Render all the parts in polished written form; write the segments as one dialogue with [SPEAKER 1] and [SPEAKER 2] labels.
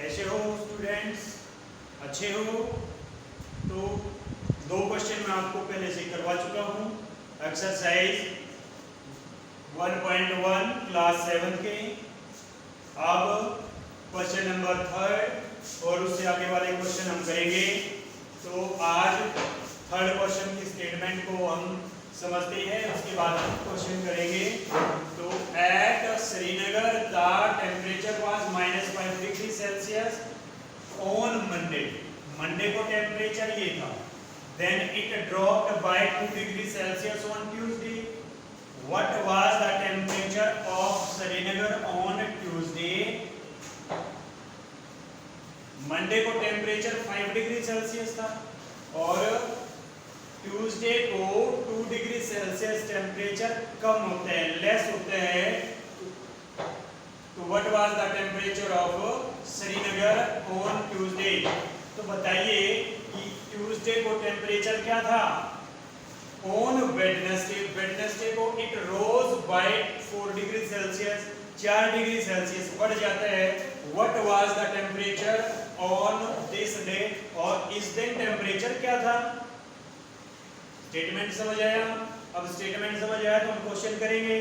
[SPEAKER 1] कैसे हो स्टूडेंट्स? अच्छे हो? तो दो क्वेश्चन मैं आपको पहले से करवा चुका हूँ। एक्सरसाइज 1.1 क्लास 7 के। अब क्वेश्चन नंबर 3 और उससे आगे वाले क्वेश्चन हम करेंगे। तो आज थर्ड क्वेश्चन की स्टेटमेंट को हम समझते हैं, उसके बाद हम क्वेश्चन करेंगे। तो at Srinagar the temperature was -5 degree Celsius on Monday को टेम्परेचर ये था। Then it dropped by 2 degree Celsius on Tuesday. What was the temperature of Srinagar on Tuesday? Monday को टेम्परेचर 5 डिग्री सेल्सियस था और ट्यूसडे को 2 डिग्री सेल्सियस टेम्परेचर कम होते हैं, less होते हैं। तो what was the temperature of Srinagar on Tuesday? तो बताइए कि ट्यूसडे को टेम्परेचर क्या था? ऑन वेडनेसडे को it rose by 4 degree Celsius, 4 degree Celsius बढ़ जाता है। What was the temperature on this day? और इस दिन टेम्परेचर क्या था? स्टेटमेंट समझ आया? अब स्टेटमेंट समझ आया तो हम क्वेश्चन करेंगे।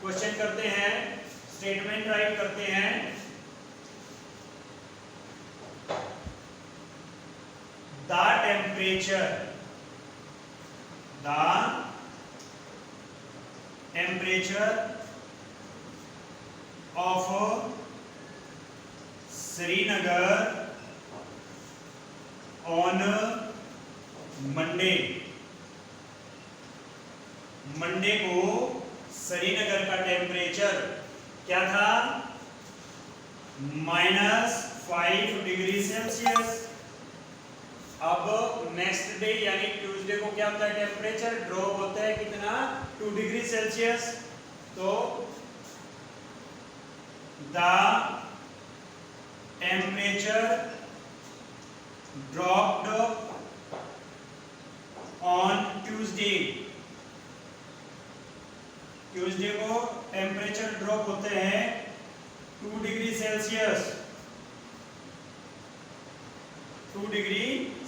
[SPEAKER 1] क्वेश्चन करते हैं, स्टेटमेंट राइट करते हैं। The temperature of Srinagar on Monday को श्रीनगर का टेम्परेचर क्या था? -5 डिग्री सेल्सियस। अब नेक्स्ट डे यानी ट्यूसडे को क्या होता है? टेम्परेचर ड्रॉप होता है कितना? 2 डिग्री सेल्सियस। तो the temperature dropped on Tuesday. Tuesday को टेम्परेचर ड्रॉप होते हैं 2 degree Celsius. 2 degree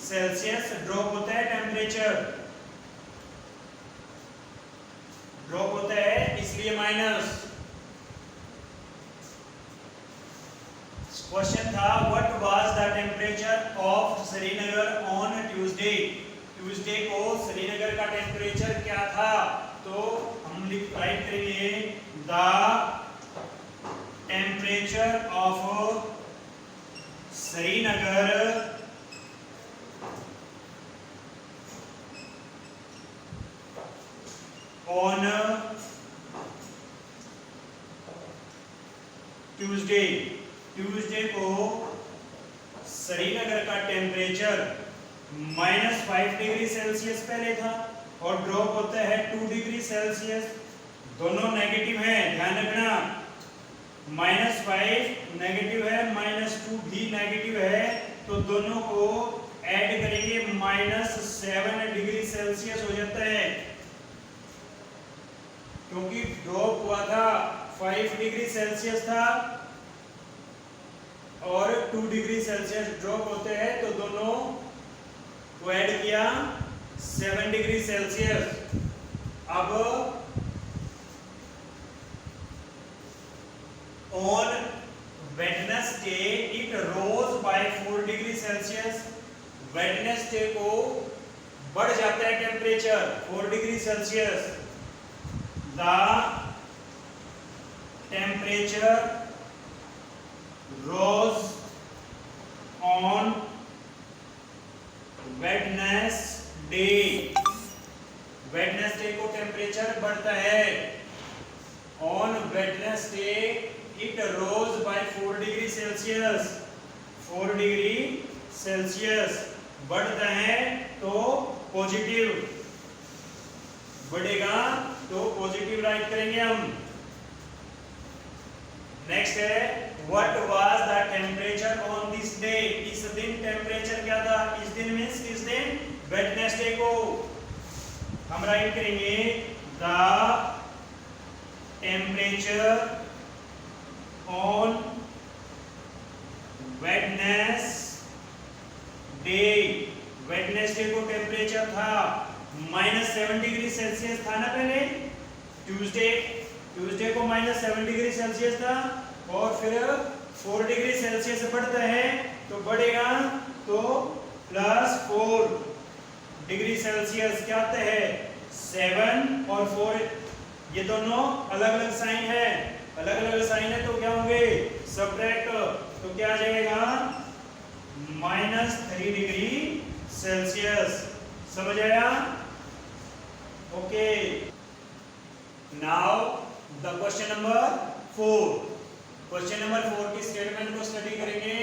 [SPEAKER 1] Celsius drop होता है, टेम्परेचर ड्रॉप होता है, इसलिए माइनस। क्वेश्चन था what was the temperature of Srinagar on Tuesday? Tuesday को श्रीनगर का टेम्परेचर क्या था? तो हम राइट करेंगे the temperature of Srinagar on Tuesday. Tuesday को श्रीनगर का टेम्परेचर -5 डिग्री सेल्सियस पहले था और ड्रॉप होता है 2 डिग्री सेल्सियस। दोनों नेगेटिव हैं, ध्यान रखना। -5 नेगेटिव है, -2 भी नेगेटिव है, तो दोनों को ऐड करेंगे -7 डिग्री सेल्सियस हो जाता है। क्योंकि ड्रॉप हुआ था 5 डिग्री सेल्सियस था और 2 डिग्री सेल्सियस ड्रॉप होते हैं, तो दोनों को ऐड किया 7 डिग्री सेल्सियस। अब on Wednesday it rose by 4 degree Celsius. Wednesday को बढ़ जाता है temperature 4 degree Celsius. The temperature rose on Wednesday. Wednesday को टेम्परेचर बढ़ता है। On Wednesday it rose by 4 degree Celsius. 4 degree Celsius बढ़ता है तो पॉजिटिव बढ़ेगा, तो पॉजिटिव राइट करेंगे हम। नेक्स्ट है what was the temperature on this day? इस दिन टेम्परेचर क्या था? इस दिन मींस किस दिन? वेडनेसडे को। हम राइट करेंगे the temperature on Wednesday, Wednesday को टेम्परेचर था -7 डिग्री सेल्सियस था ना पहले। ट्यूसडे को -7 डिग्री सेल्सियस था और फिर 4 डिग्री सेल्सियस बढ़ता है तो बढ़ेगा तो +4 डिग्री सेल्सियस क्या आता है 7 और 4, ये दोनों अलग अलग साइन है, अलग अलग साइन है तो क्या होंगे सब्ट्रैक्ट, तो क्या आ जाएगा -3 डिग्री सेल्सियस। समझ आया? Okay, now the question number 4। Question number 4 की स्टेटमेंट को स्टडी करेंगे।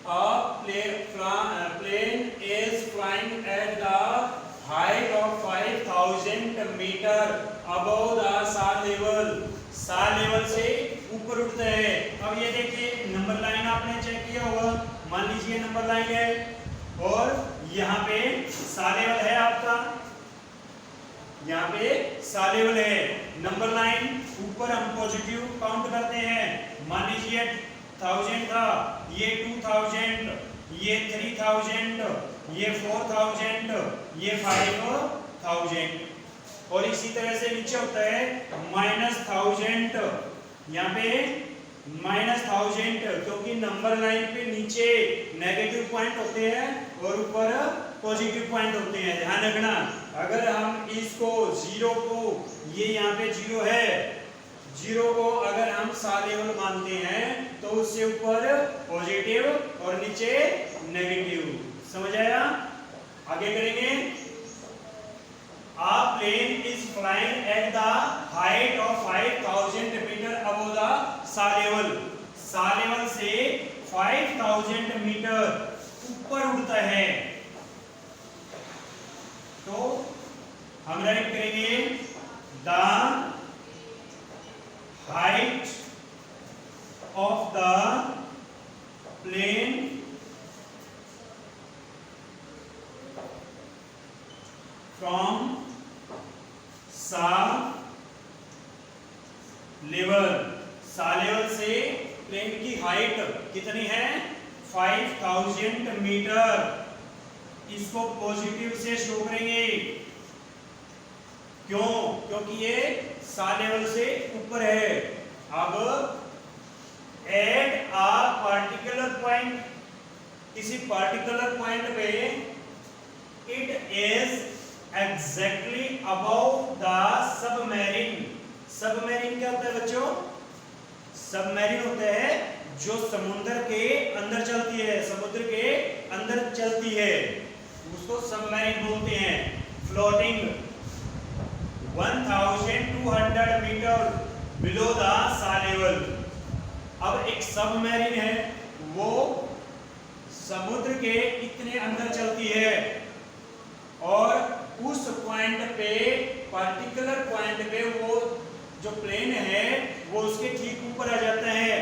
[SPEAKER 1] A plane is flying at the height of 5000 metre above the sea level, sea level से ऊपर उठता है। अब ये देखिए नंबर लाइन आपने चेक किया होगा, मान लीजिए नंबर लाइन है और यहाँ पे सा लेवल है आपका, यहाँ पे सा लेवल है, नंबर लाइन ऊपर हम पॉजिटिव काउंट करते हैं, मान लीजिए 1000 था, ये 2000, ये 3000, ये 4000, ये 5000 और इसी तरह से नीचे होता है -1000, यहाँ पे -1000 क्योंकि नंबर लाइन पे नीचे नेगेटिव पॉइंट होते हैं और ऊपर पॉजिटिव पॉइंट होते हैं। ध्यान रखना, अगर हम इसको 0 को, ये यहाँ पे 0 है, 0 को अगर हम सा लेवल मानते हैं तो उससे ऊपर पॉजिटिव और नीचे नेगेटिव। समझ आया? आगे करेंगे। A plane is flying at the height of 5000 metre above the sea level, sea level से 5000 मीटर ऊपर उड़ता है, तो हम राइट करेंगे the height of the plane from sea level, sea level से प्लेन की हाइट कितनी है 5000 मीटर। इसको पॉजिटिव से शो करेंगे, क्यों? क्योंकि ये सा लेवल से ऊपर है। अब एट आ पार्टिकुलर पॉइंट, किसी पार्टिकुलर पॉइंट पे it is exactly above the submarine. Submarine क्या होता है बच्चों? सबमरीन होता है जो समुद्र के अंदर चलती है, समुद्र के अंदर चलती है, उसको सबमरीन बोलते हैं। फ्लोटिंग 1200 मीटर बिलो द सा लेवल। अब एक सबमरीन है, वो समुद्र के इतने अंदर चलती है और उस पॉइंट पे, पार्टिकुलर पॉइंट पे वो जो प्लेन है वो उसके ठीक ऊपर आ जाता है।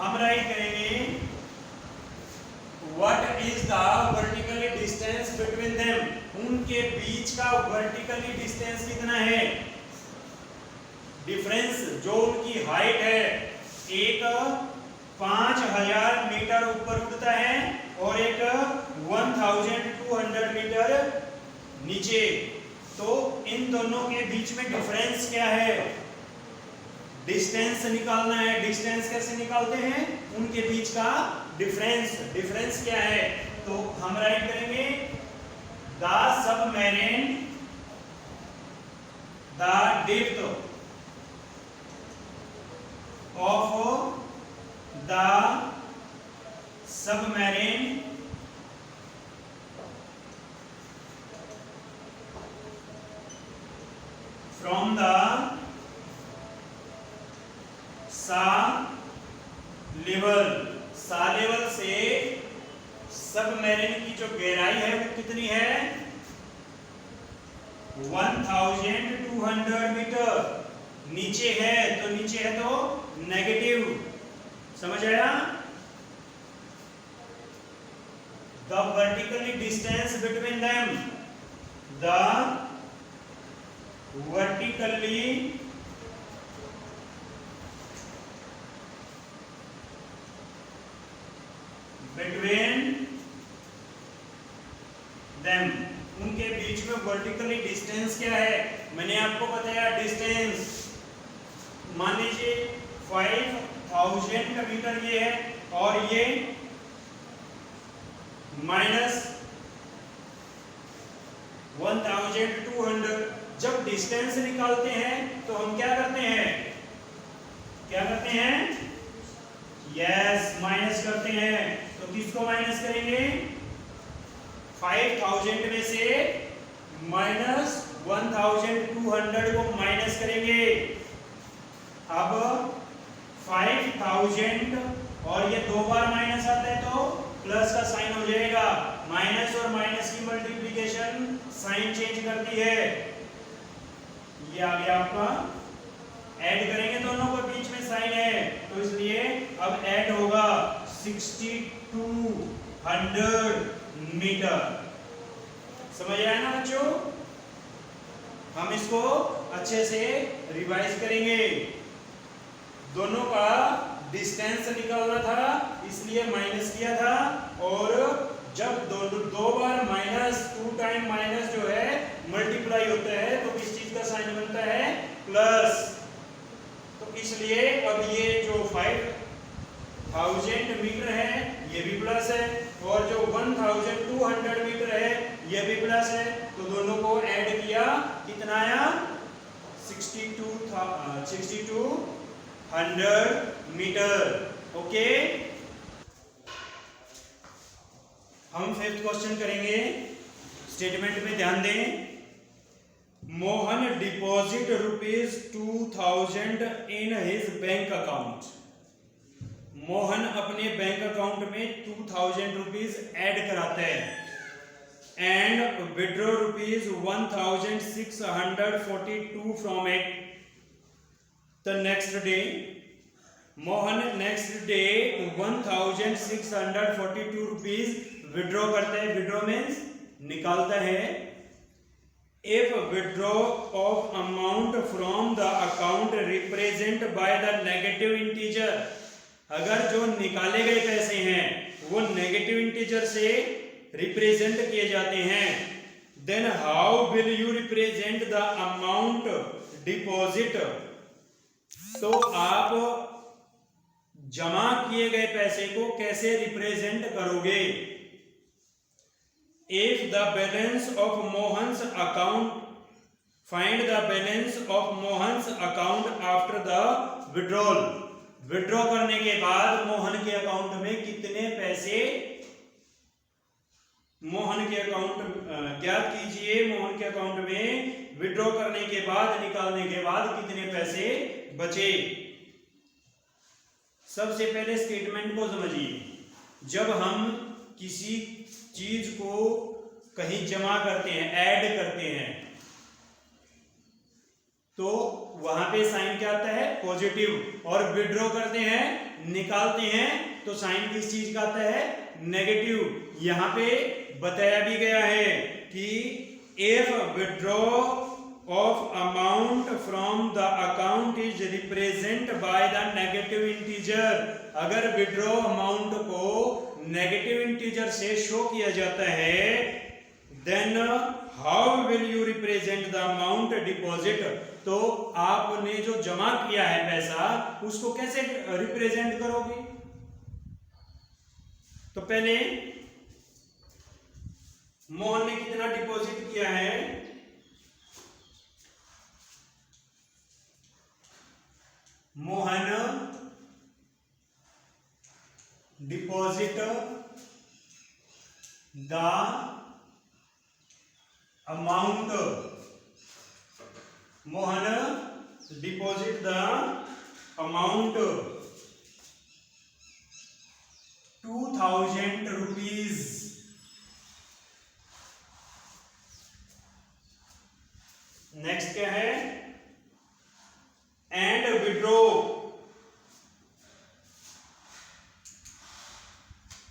[SPEAKER 1] हम राइट करेंगे what is the vertically distance between them, उनके बीच का वर्टिकली डिस्टेंस कितना है, डिफरेंस जो उनकी हाइट है। एक 5000 मीटर ऊपर उठता है और एक 1200 मीटर नीचे, तो इन दोनों के बीच में डिफरेंस क्या है, डिस्टेंस निकालना है। डिस्टेंस कैसे निकालते हैं? उनके बीच का डिफरेंस, डिफरेंस क्या है, तो हम राइट करेंगे the submarine, the depth of the submarine from the सा लेवल, सा लेवल से सबमरीन की जो गहराई है वो कितनी है 1200 मीटर। नीचे है तो नीचे है तो नेगेटिव। समझ आया? The vertically distance between them, the vertically between them, उनके बीच में वर्टिकली डिस्टेंस क्या है? मैंने आपको बताया डिस्टेंस, मान लीजिए 5000 का मीटर ये है और ये -1200। जब डिस्टेंस निकालते हैं तो हम क्या करते हैं? यस, माइनस करते हैं। तो किसको माइनस करेंगे? 5000 में से -1200 को माइनस करेंगे। अब 5000 और ये दो बार माइनस आता है तो प्लस का साइन हो जाएगा। माइनस और माइनस की मल्टीप्लिकेशन साइन चेंज करती है। ये आ गया आपका, ऐड करेंगे दोनों को, बीच में साइन है तो इसलिए अब ऐड होगा 6200 मीटर। समझ आया ना बच्चों? हम इसको अच्छे से रिवाइज करेंगे। दोनों का डिस्टेंस निकालना था इसलिए माइनस किया था, और जब दो बार माइनस, 2 टाइम माइनस जो है मल्टीप्लाई होता है तो किस चीज का साइन बनता है? प्लस। तो इसलिए अब ये जो 5000 मीटर है ये भी प्लस है, और जो 1200 मीटर है ये भी प्लस है। तो दोनों को ऐड किया, कितना आया? 6200 मीटर। ओके, हम 5th क्वेश्चन करेंगे। स्टेटमेंट में ध्यान दें। Mohan deposit ₹2000 in his bank account. Mohan अपने बैंक अकाउंट में 2000 रुपीज ऐड कराता है and withdraw ₹1642 from it the next day. Mohan next day 1642 rupees withdraw करता है। विड्रॉ मीन्स निकालता है। If withdraw of amount from the account represent by the negative integer, अगर जो निकाले गए पैसे हैं वो नेगेटिव इंटीजर से रिप्रेजेंट किए जाते हैं, then how will you represent the amount deposit? तो आप जमा किए गए पैसे को कैसे रिप्रेजेंट करोगे? If the balance of Mohan's account, find the balance of Mohan's account after the withdrawal. Withdraw करने के बाद मोहन के अकाउंट में कितने पैसे, मोहन के अकाउंट ज्ञात कीजिए। मोहन के अकाउंट में विड्रॉ करने के बाद, निकालने के बाद कितने पैसे बचे। सबसे पहले स्टेटमेंट को समझिए। जब हम किसी चीज को कहीं जमा करते हैं, ऐड करते हैं, तो वहां पे साइन क्या आता है? पॉजिटिव। और विड्रॉ करते हैं, निकालते हैं, तो साइन किस चीज का आता है? नेगेटिव। यहां पे बताया भी गया है कि if withdraw of amount from the account is represent by the negative integer, अगर विड्रॉ अमाउंट को नेगेटिव इंटीजर से शो किया जाता है, then how will you represent the amount deposit? तो आपने जो जमा किया है पैसा उसको कैसे रिप्रेजेंट करोगे? तो पहले मोहन ने कितना डिपॉजिट किया है? Mohan deposit the amount, Mohan deposit the amount 2000 rupees. Next क्या है? एंड विड्रॉ,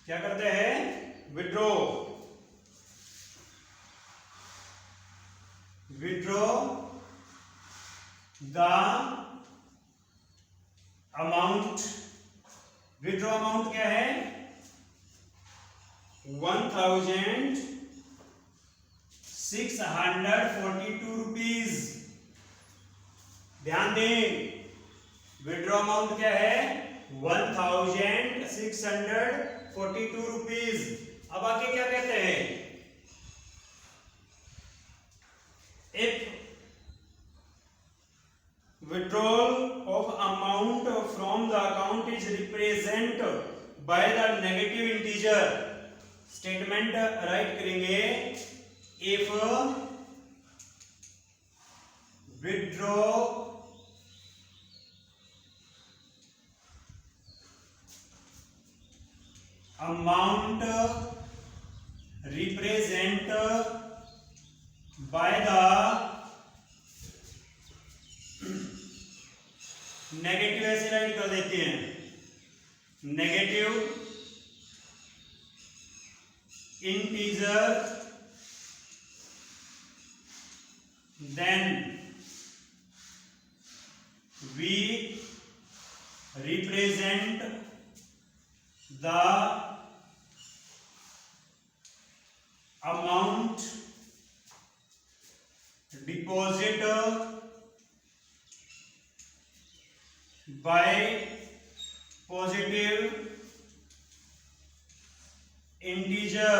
[SPEAKER 1] क्या करते हैं? Withdraw, withdraw the amount. Withdraw amount क्या है? 1642 रुपीज। ध्यान दें, विड्रॉ अमाउंट क्या है? 1642 रुपीज। अब आगे क्या कहते हैं? If withdrawal of amount from the account is represented by the negative integer, statement write करेंगे if withdraw amount represent by the negative, ऐसे राइट कर देते हैं, negative integer, then we represent the amount deposit by positive integer।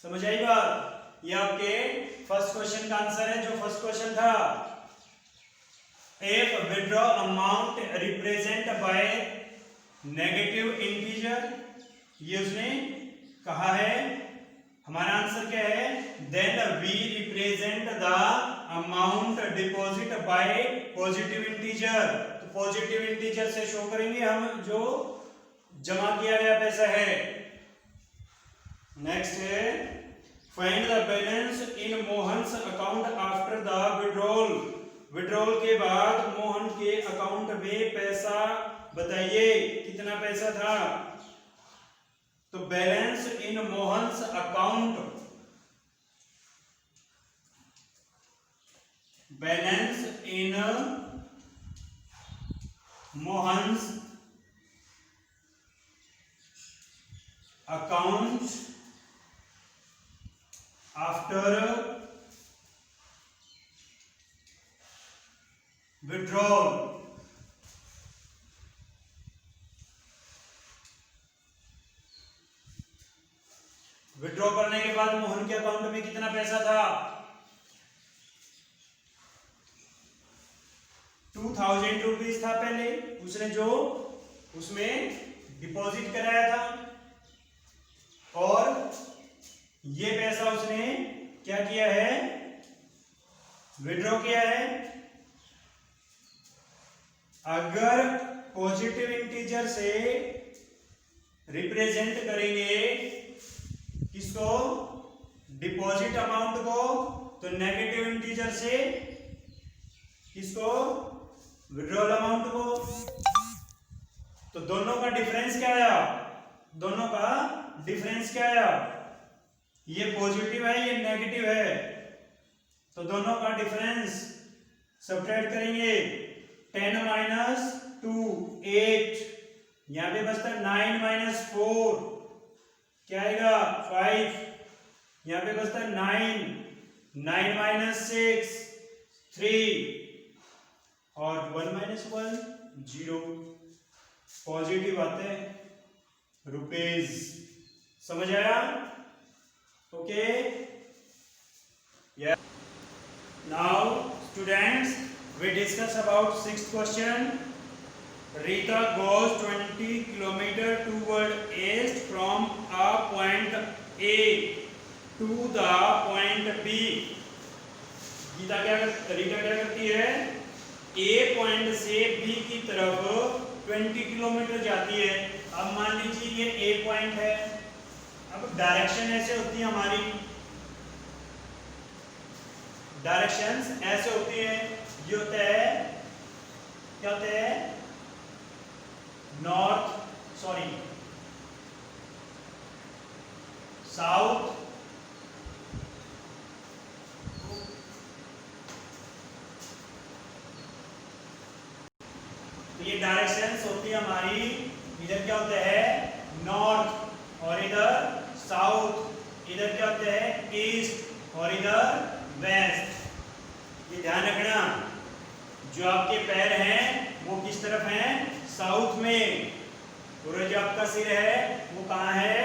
[SPEAKER 1] समझ आई बात? ये आपके फर्स्ट क्वेश्चन का आंसर है, जो फर्स्ट क्वेश्चन था। if withdraw amount represent by negative integer, ये उसने कहा है। हमारा आंसर क्या है? then we represent the amount deposit by positive integer। तो पॉजिटिव इंटीजर से शो करेंगे हम जो जमा किया गया पैसा है। नेक्स्ट है find the balance in Mohan's account after the withdrawal. Withdrawal के बाद मोहन के अकाउंट में पैसा बताइए, कितना पैसा था? तो बैलेंस इन मोहन्स अकाउंट, बैलेंस इन Mohan's account after withdrawal. Withdraw करने के बाद मोहन के अकाउंट में कितना पैसा था? 2000 रुपीज था पहले, उसने जो उसमें डिपॉजिट कराया था, और ये पैसा उसने क्या किया है? विड्रॉ किया है। अगर पॉजिटिव इंटीजर से रिप्रेजेंट करेंगे किसको? डिपॉजिट अमाउंट को, तो नेगेटिव इंटीजर से किसको? विड्रॉल अमाउंट को। तो दोनों का डिफरेंस क्या आया? दोनों का डिफरेंस क्या आया? ये पॉजिटिव है, ये नेगेटिव है, तो दोनों का डिफरेंस सब्ट्रैक्ट करेंगे। 10 - 2 8, यहां पे बचता 9 - 4 क्या आएगा? 5, यहां पे बचता 9 9 - 6 3, और 1 - 1 0। पॉजिटिव आते हैं रुपीज। समझ आया? ओके, या now students we discuss about sixth question. Rita goes 20 km toward east from a point A to the point B. Rita क्या करती है? A पॉइंट से B की तरफ 20 किलोमीटर जाती है। अब मान लीजिए ये A पॉइंट है। अब डायरेक्शन ऐसे होती है हमारी, डायरेक्शंस ऐसे होती हैं। ये होता है, क्या होता है? नॉर्थ, सॉरी साउथ, तो ये डायरेक्शंस होती है हमारी। इधर क्या होता है? नॉर्थ और इधर साउथ, इधर क्या होता है ईस्ट और इधर वेस्ट। ये ध्यान रखना, जो आपके पैर हैं वो किस तरफ हैं, साउथ में, और जो आपका सिर है वो कहाँ है,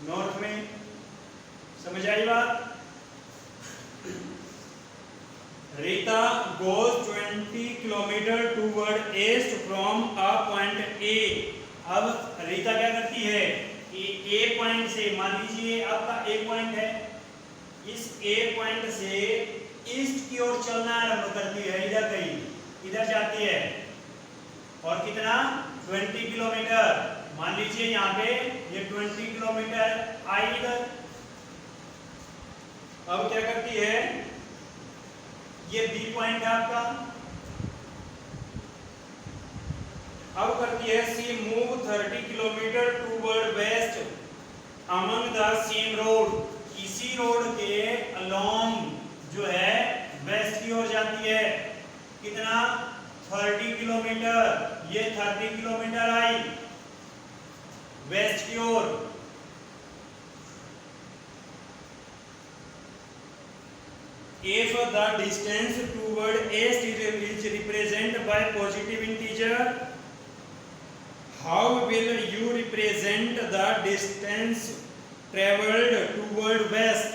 [SPEAKER 1] नॉर्थ में। समझ आई बात? Rita goes 20 kilometre toward east from a point A. अब रीता क्या करती है, ए पॉइंट से, मान लीजिए आपका ए पॉइंट है, इस ए पॉइंट से ईस्ट की ओर चलना आरंभ करती है, इधर कहीं इधर जाती है, और कितना 20 किलोमीटर। मान लीजिए यहाँ पे ये 20 किलोमीटर आई इधर। अब क्या करती है, ये बी पॉइंट है आपका, अब करती है C move 30 kilometre toward west among the same road. इसी रोड के अलोंग जो है वेस्ट की ओर जाती है, कितना 30 किलोमीटर। ये 30 किलोमीटर आई वेस्ट की ओर। If the distance toward east is represented by positive integer, how will you represent the distance traveled toward west?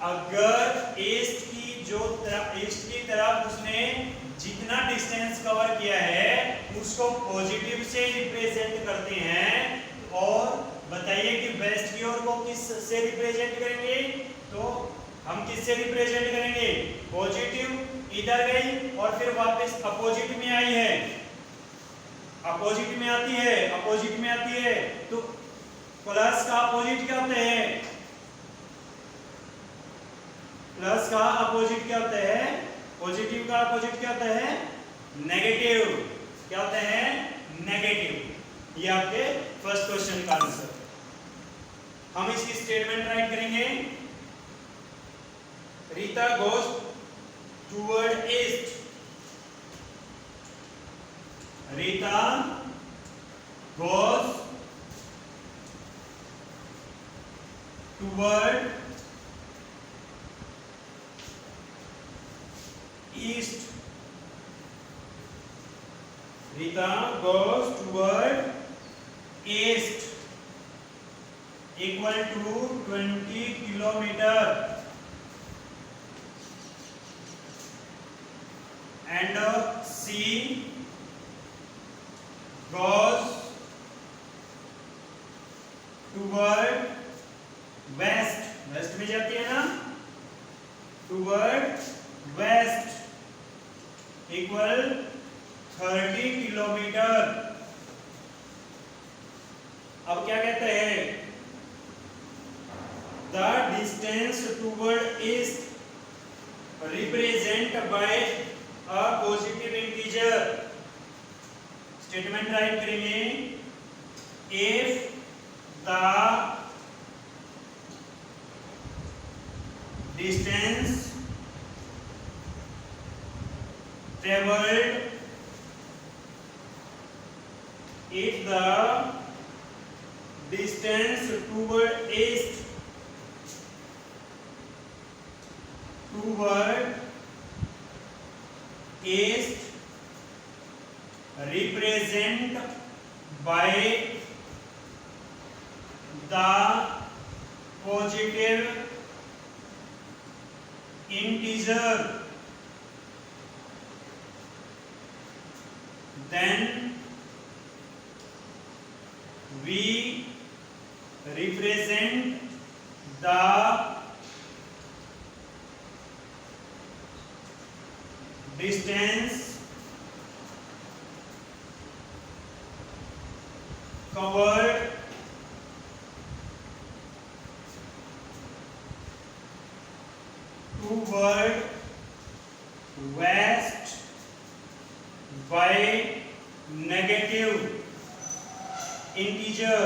[SPEAKER 1] अगर ईस्ट की तरफ उसने जितना डिस्टेंस कवर किया है उसको पॉजिटिव से रिप्रेजेंट करते हैं, और बताइए कि वेस्ट की ओर को किस से रिप्रेजेंट करेंगे, तो हम किससे रिप्रेजेंट करेंगे, पॉजिटिव इधर गई और फिर वापस अपोजिट में आई है, अपोजिट में आती है, अपोजिट में आती है, तो प्लस का अपोजिट क्या होता है, प्लस का अपोजिट क्या होता है, पॉजिटिव का अपोजिट क्या होता है, नेगेटिव। क्या होता है, नेगेटिव। ये आपके फर्स्ट क्वेश्चन का आंसर। हम इसकी स्टेटमेंट राइट करेंगे, Rita goes toward east, Rita goes toward east, Rita goes toward east equal to 20 kilometre, and C goes toward west, west में जाती है ना, toward west equal 30 किलोमीटर। अब क्या कहते हैं, the distance toward east represent by a positive integer। Statement write करेंगे, if the distance traveled, if the distance toward east represent by the positive integer, then we represent the distance covered toward west by negative integer।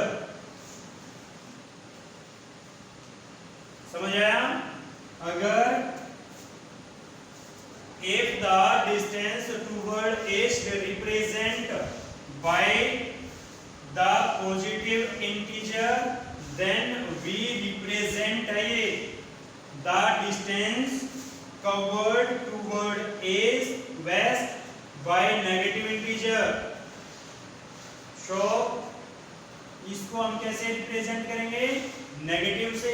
[SPEAKER 1] समझ आया? अगर if the distance toward east represent by the positive integer, then we represent the distance covered toward east west by negative integer. So इसको हम कैसे represent करेंगे? Negative से।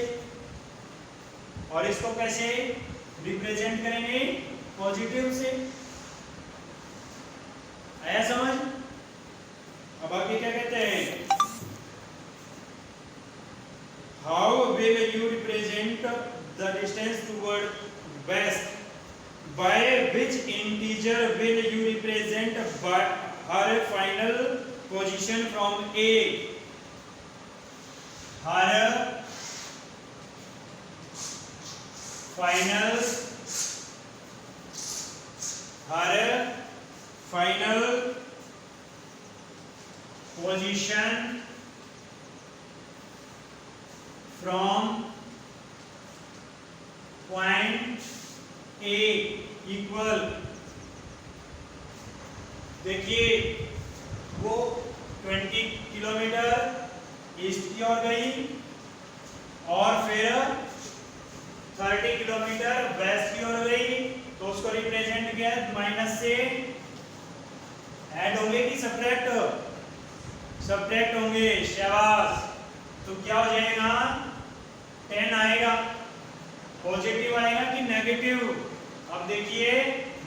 [SPEAKER 1] और इसको कैसे रिप्रेजेंट करेंगे? पॉजिटिव से। आया समझ? अब आगे क्या कहते हैं? How will you represent the distance toward west? By which integer will you represent her final position from A? Her final position from point A equal, देखिए वो 20 किलोमीटर ईस्ट की ओर गई और फिर 30 किलोमीटर वेस्ट की ओर गई, तो उसको रिप्रेजेंट किया माइनस से। ऐड होंगे कि सब्ट्रैक्ट? सब्ट्रैक्ट होंगे, शाबाश। तो क्या हो जाएगा? 10 आएगा। पॉजिटिव आएगा कि नेगेटिव? अब देखिए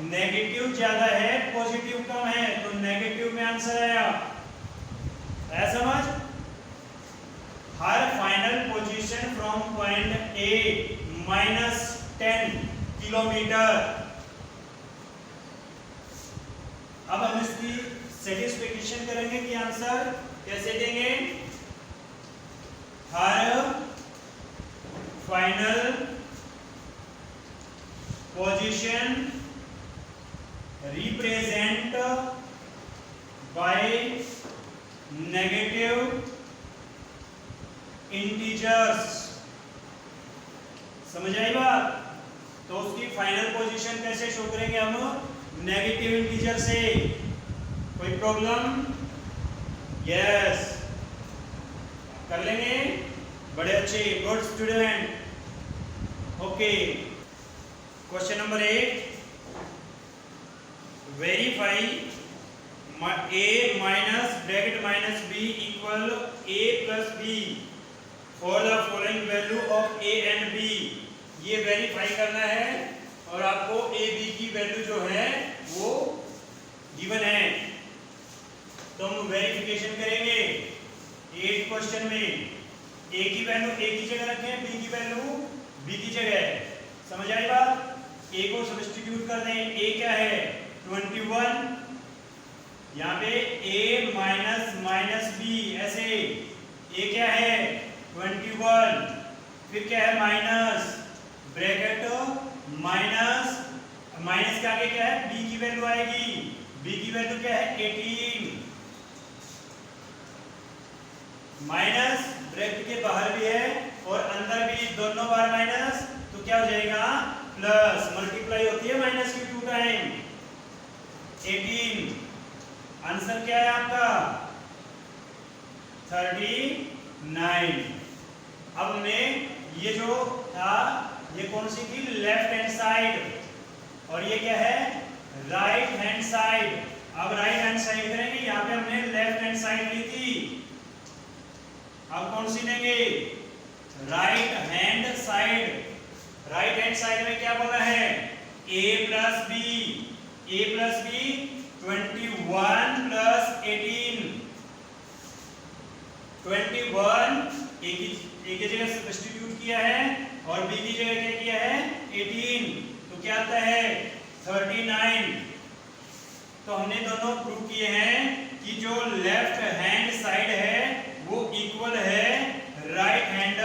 [SPEAKER 1] नेगेटिव ज्यादा है, पॉजिटिव कम है, तो नेगेटिव में आंसर आया। ऐसा समझ? हर final position from point A -10 kilometre. अब हम इसकी सेटिस्फिकेशन करेंगे कि आंसर कैसे देंगे? हर final position represent by negative integers. समझ आई बात? तो उसकी फाइनल पोजीशन कैसे शो करेंगे हम? नेगेटिव इंटीजर से। कोई प्रॉब्लम? यस, कर लेंगे। बड़े अच्छे, good student. Okay, question number 8, verify a minus bracket minus b equal a plus b for the following value of a and b। ये वेरीफाई करना है और आपको a b की वैल्यू जो है वो गिवन है, तो हम वेरिफिकेशन करेंगे। 8 क्वेश्चन में a की वैल्यू a की जगह रखें, b की वैल्यू b की जगह। समझ आई बात? a को सब्स्टिट्यूट कर दें। a क्या है? 21। यहाँ पे a माइनस b, ऐसे a क्या है? 21। फिर क्या है? माइनस, ब्रैकेट माइनस के आगे क्या है? b की वैल्यू आएगी। b की वैल्यू क्या है? 18। माइनस ब्रैकेट के बाहर भी है और अंदर भी, दोनों बार माइनस, तो क्या हो जाएगा? प्लस। मल्टीप्लाई होती है माइनस की 2 टाइम। 18। आंसर क्या है आपका? 39। अब हमने ये जो था, ये कौन सी थी? लेफ्ट हैंड साइड, और ये क्या है? Right hand side. अब राइट हैंड साइड करेंगे। यहाँ पे हमने लेफ्ट हैंड साइड ली थी, अब कौन सी लेंगे? Right hand side. Right hand side में क्या बोला है? a plus B. a plus B 21 plus 18। 21 a की जगह सब्स्टिट्यूट किया है और b की जगह क्या किया है? 18। तो क्या आता है? 39। तो हमने दोनों प्रूव किए हैं कि जो लेफ्ट हैंड साइड है वो इक्वल है राइट हैंड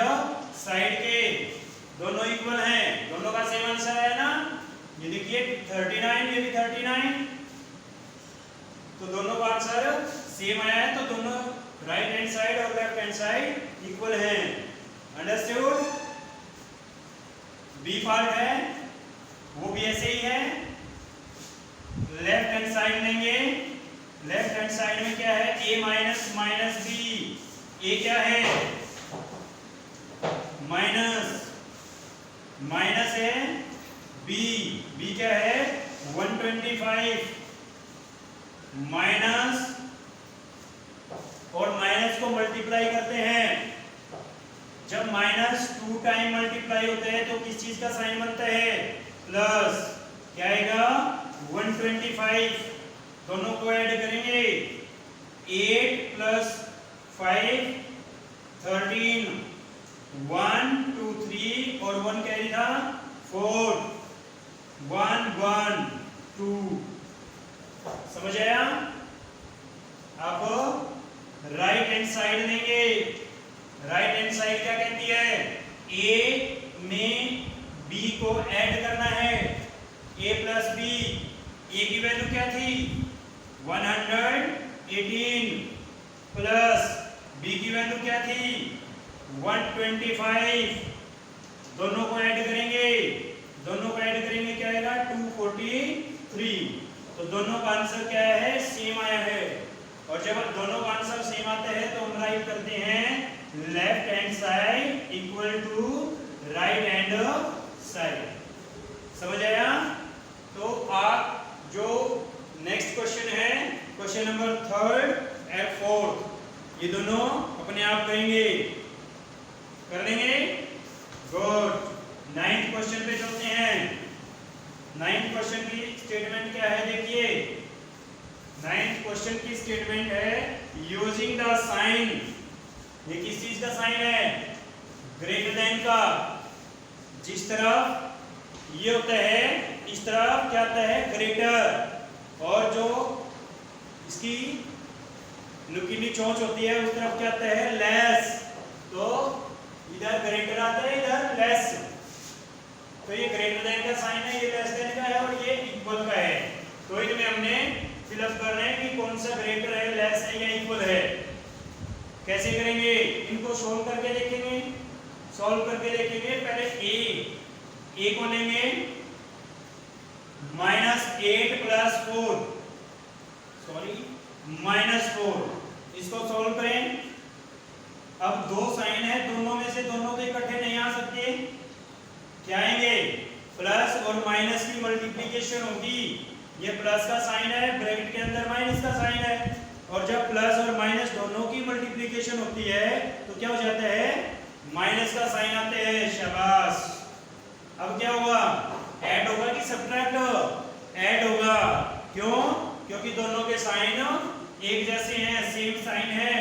[SPEAKER 1] साइड के। दोनों इक्वल हैं, दोनों का सेम आंसर है ना? ये देखिए 39, ये भी 39, तो दोनों का आंसर सेम आया है। तो दोनों राइट हैंड साइड और लेफ्ट हैंड साइड इक्वल हैं। अंडरस्टूड? बी पार्ट है वो भी ऐसे ही है। लेफ्ट हैंड साइड लेंगे लेफ्ट हैंड साइड में क्या है, a minus minus B, a क्या है माइनस, माइनस है b, b क्या है 125 माइनस, और माइनस को मल्टीप्लाई करते हैं, जब माइनस 2 टाइम मल्टीप्लाई होते हैं तो किस चीज का साइन बनता है प्लस, क्या आएगा 125, दोनों को ऐड करेंगे 8 प्लस 5 13, 1 2 3 और 1 कैरी था 4, 1 1 2, समझ आया। अब राइट हैंड साइड लेंगे, राइट हैंड साइड क्या कहती है, a में b को ऐड करना है, a प्लस b, a की वैल्यू क्या थी 118 प्लस b की वैल्यू क्या थी 125, दोनों को ऐड करेंगे, दोनों को ऐड करेंगे क्या आएगा 243, तो दोनों का आंसर क्या है सेम आया है, और जब दोनों का आंसर सेम आता है तो हम राइट करते हैं left hand side equal to right hand side, समझ आया। तो आप जो नेक्स्ट क्वेश्चन है, क्वेश्चन नंबर 3 और 4, ये दोनों अपने आप करेंगे, कर लेंगे, गुड। 9th क्वेश्चन पे चलते हैं। 9th क्वेश्चन की स्टेटमेंट क्या है, देखिए 9th क्वेश्चन की स्टेटमेंट है यूजिंग द साइन, ये किस चीज का साइन है ग्रेटर देन का, जिस तरफ ये होता है इस तरफ क्या आता है ग्रेटर, और जो इसकी नुकीली चोंच होती है उस तरफ क्या आता है लेस, तो इधर ग्रेटर आता है इधर लेस, तो ये ग्रेटर देन का साइन है, ये लेस देन का है और ये इक्वल का है, तो इनमें हमने फिलअप कर रहे हैं कि कौन सा ग्रेटर है लेस है या इक्वल है। कैसे करेंगे, इनको सोल्व करके देखेंगे, सॉल्व करके देखेंगे। पहले a को लेंगे -8 प्लस 4, सॉरी -4, इसको सॉल्व करें। अब दो साइन है, दोनों में से दोनों के इकट्ठे नहीं आ सकते, क्या आएंगे प्लस और माइनस की मल्टीप्लिकेशन होगी, ये प्लस का साइन है, ब्रैकेट के अंदर माइनस का साइन है, और जब प्लस और माइनस दोनों की मल्टीप्लिकेशन होती है तो क्या हो जाता है माइनस का साइन आते हैं, शाबाश। अब क्या होगा, ऐड होगा कि सब्ट्रैक्ट, ऐड होगा, क्यों, क्योंकि दोनों के साइन एक जैसे हैं, सेम साइन है,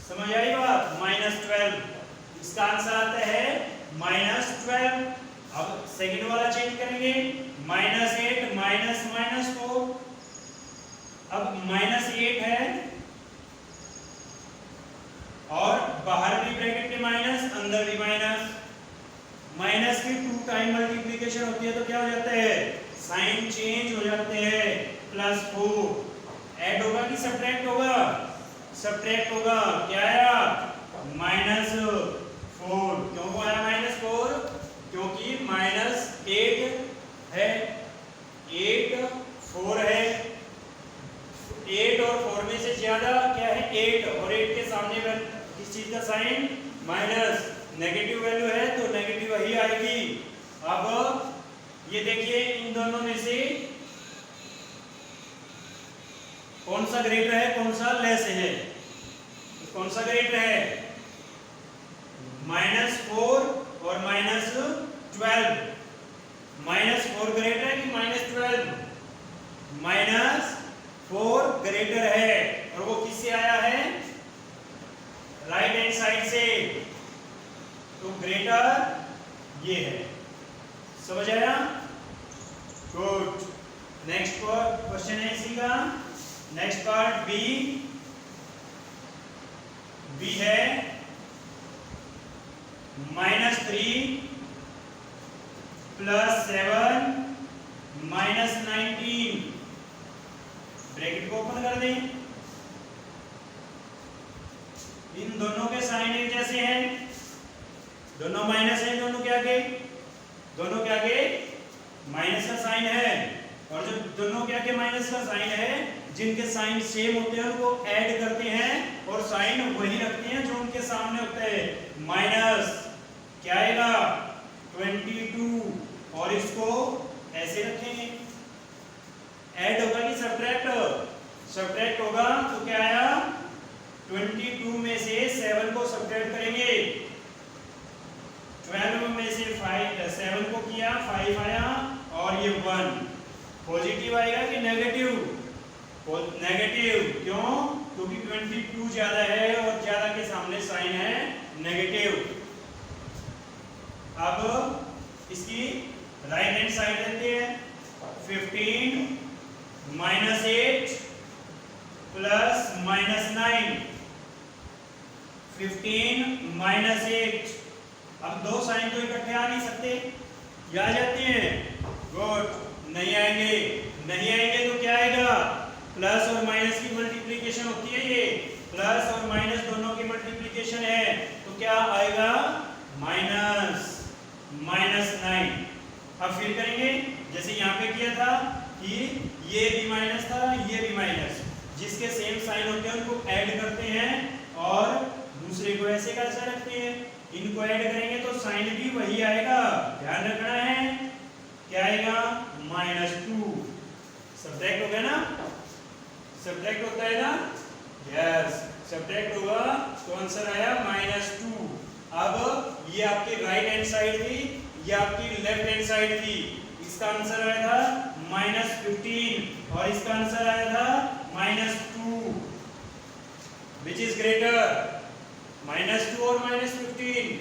[SPEAKER 1] समझ आई बात। -12, इसका आंसर आता है -12। अब सेकंड वाला चेंज करेंगे, -8 -4, अब -8 है और बाहर भी ब्रैकेट के माइनस, अंदर भी माइनस, माइनस की 2 टाइम मल्टीप्लिकेशन होती है तो क्या हो जाता है साइन चेंज हो जाते हैं, +4, ऐड होगा कि सब्ट्रैक्ट होगा, सब्ट्रैक्ट होगा, क्या आया -4, क्यों आया -4, क्योंकि -8 है, 8 4 है, 8 और 4 में से ज्यादा क्या है 8, और 8 के सामने किस चीज का साइन माइनस, नेगेटिव वैल्यू है तो नेगेटिव ही आएगी। अब ये देखिए इन दोनों में से कौन सा ग्रेटर है कौन सा लेस है, कौन सा ग्रेटर है -4 और -12, -4 ग्रेटर है कि -12, -4 ग्रेटर है, और वो किससे आया है राइट हैंड साइड से, तो ग्रेटर ये है, समझ आया, गुड। नेक्स्ट क्वेश्चन है इसी का, नेक्स्ट पार्ट बी है -3 + 7 -19, ब्रैकेट को ओपन कर दें, इन दोनों के साइन एक जैसे हैं, दोनों माइनस है, दोनों के आगे माइनस का साइन है, और जो दोनों के आगे माइनस का साइन है जिनके साइन सेम होते हैं उनको ऐड करते हैं और साइन वही रखते हैं जो उनके सामने होते हैं। माइनस क्या आएगा 22 और इसको ऐसे रखेंगे। ऐड होगा कि सब्ट्रैक्ट? सब्ट्रैक्ट होगा तो क्या आया 22 में से 7 को सब्ट्रैक्ट करेंगे, 12 में से 7 को किया 5 आया और ये 1 पॉजिटिव आएगा कि नेगेटिव? नेगेटिव। क्यों? क्योंकि 22 ज्यादा है और ज्यादा के सामने साइन है नेगेटिव। अब इसकी राइट हैंड साइड लेते हैं। 15 माइनस 8 प्लस माइनस 9, 15 माइनस 8। अब दो साइन तो इकट्ठे आ नहीं सकते, या आ जाते हैं? गुड, नहीं आएंगे। नहीं आएंगे तो क्या आएगा? प्लस और माइनस की मल्टीप्लिकेशन होती है, ये प्लस और माइनस दोनों की मल्टीप्लिकेशन है, तो क्या आएगा? माइनस 9। अब फिर करेंगे जैसे यहाँ पे किया था कि ये भी माइनस था, ये भी माइनस, जिसके सेम साइन होते हैं उनको ऐड करते हैं और दूसरे को ऐसे का ऐसा रखते हैं। इनको ऐड करेंगे तो साइन भी वही आएगा, ध्यान रखना है। क्या आएगा? -2। सब्ट्रैक्ट हो गया ना? सब्ट्रैक्ट होता है ना? यस, सब्ट्रैक्ट होगा तो आंसर आया -2। अब ये आपकी राइट हैंड साइड थी, ये आपकी लेफ्ट हैंड साइड थी। इसका आंसर आया था -15 और इसका आंसर आया था -2। Which is greater? -2 और -15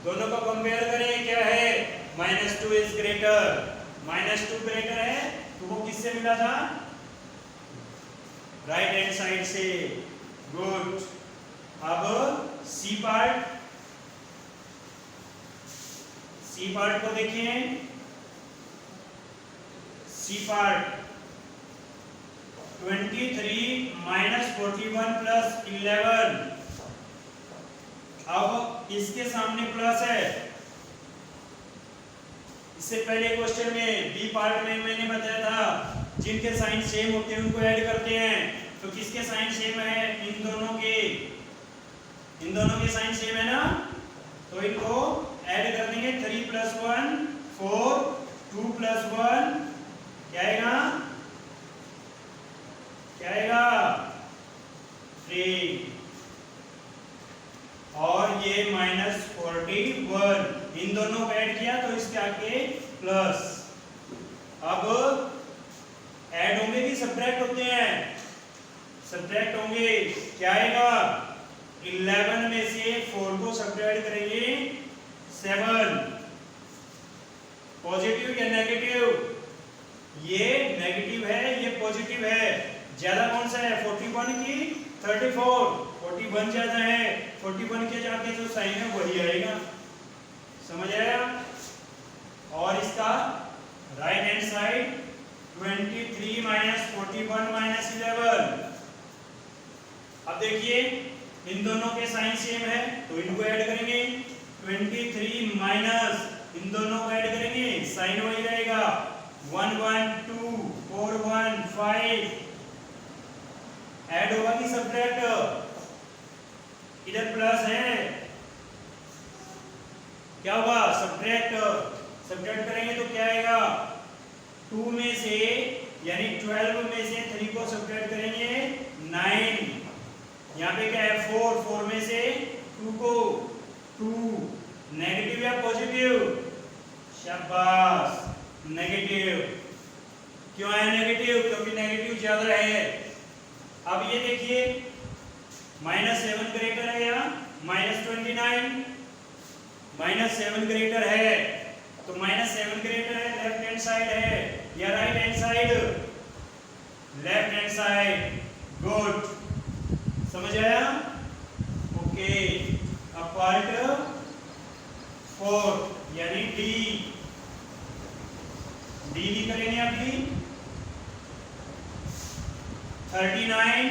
[SPEAKER 1] दोनों को कंपेयर करें, क्या है? -2 इज ग्रेटर। -2 ग्रेटर है तो वो किससे मिला था? राइट हैंड साइड से। गुड। अब सी पार्ट को देखें। C part 23 minus 41 plus 11। अब इसके सामने प्लस है। इससे पहले क्वेश्चन में बी पार्ट में मैंने बताया था जिनके साइन सेम होते हैं उनको ऐड करते हैं। तो किसके साइन सेम है? इन दोनों के साइन सेम है ना, तो इनको ऐड कर देंगे। 3 + 1 4, 2 + 1 क्या आएगा? 3 और ये -41। इन दोनों को ऐड किया तो इसके आगे प्लस। अब ऐड होंगे कि सब्ट्रैक्ट होते हैं? सब्ट्रैक्ट होंगे। क्या आएगा? 11 में से 4 को सब्ट्रैक्ट करेंगे 7। पॉजिटिव या नेगेटिव? ये नेगेटिव है, ये पॉजिटिव है। ज्यादा कौन सा है? 41 की 34? 41 ज्यादा है। 41 के जाके जो साइन है वही आएगा। समझ आया? और इसका right hand side 23 minus 41 minus 11। अब देखिए इन दोनों के साइन सेम है तो इनको ऐड करेंगे। 23 माइनस इन दोनों को ऐड करेंगे, साइन वही रहेगा। 1 1 2 4 1 5 ऐड होगा कि सब्ट्रैक्ट? इधर प्लस है, क्या होगा? सब्ट्रैक्ट करेंगे तो क्या आएगा? 2 में से यानी 12 में से 3 को सब्ट्रैक्ट करेंगे 9। यहाँ पे क्या है? 4 में से 2 को 2। नेगेटिव या पॉजिटिव? शाबाश, नेगेटिव। क्यों है नेगेटिव? क्योंकि नेगेटिव ज्यादा है। अब ये देखिए -7 ग्रेटर है या -29? -7 ग्रेटर है तो -7 ग्रेटर है, लेफ्ट हैंड साइड है या right hand side? Left hand side. Good, समझ आया? ओके। अब पार्ट 4 यानी डी भी करेंगे अभी। 39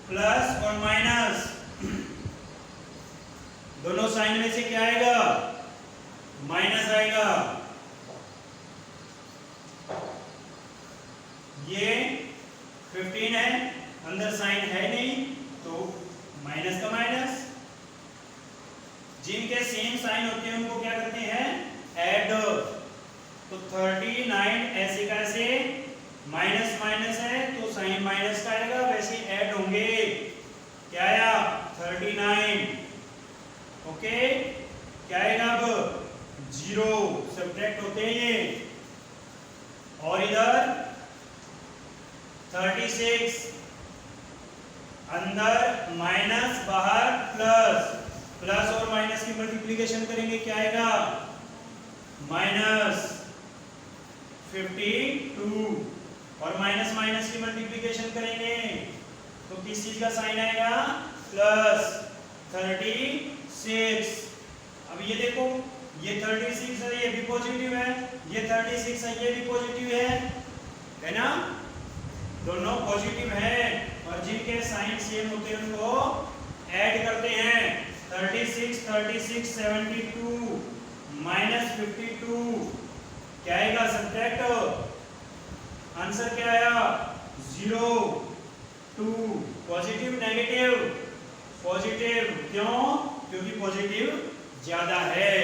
[SPEAKER 1] प्लस और माइनस दोनों साइन में से क्या आएगा? माइनस आएगा। अंदर साइन है नहीं तो माइनस का माइनस। जिनके सेम साइन होते हैं उनको क्या करते हैं, ऐड। तो 39 ऐसे का ऐसे माइनस माइनस है तो साइन माइनस का आएगा, वैसे ऐड होंगे। क्या आया 39, ओके। क्या आएगा अब 0, सब्ट्रैक्ट होते हैं ये। और इधर 36 अंदर माइनस बाहर प्लस, प्लस और माइनस की मल्टीप्लिकेशन करेंगे क्या आएगा माइनस 52, और माइनस माइनस की मल्टीप्लिकेशन करेंगे तो किस चीज का साइन आएगा प्लस 36। अब ये देखो ये 36 है ये भी पॉजिटिव है, ये 36 है ये भी पॉजिटिव है ना, दोनों पॉजिटिव है। और जिनके साइन सेम होते हैं उनको ऐड करते हैं। 36 36 72 माइनस 52 क्या आएगा सब्ट्रैक्ट, आंसर क्या आया 0 2। पॉजिटिव नेगेटिव पॉजिटिव, क्यों, क्योंकि पॉजिटिव ज्यादा है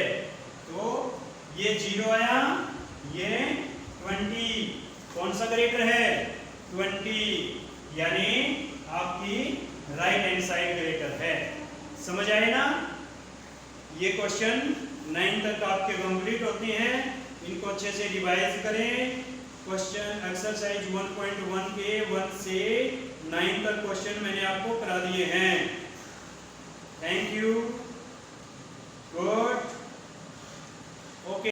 [SPEAKER 1] तो ये 0 आया, ये 20, कौन सा ग्रेटर है 20, यानी आपकी राइट हैंड साइड ग्रेटर है। समझ आए ना। ये क्वेश्चन 9 तक आपके कंप्लीट होते हैं, इनको अच्छे से रिवाइज करें। क्वेश्चन एक्सरसाइज 1.1 के 1 से 9 तक क्वेश्चन मैंने आपको करा दिए हैं। Thank you, good, okay.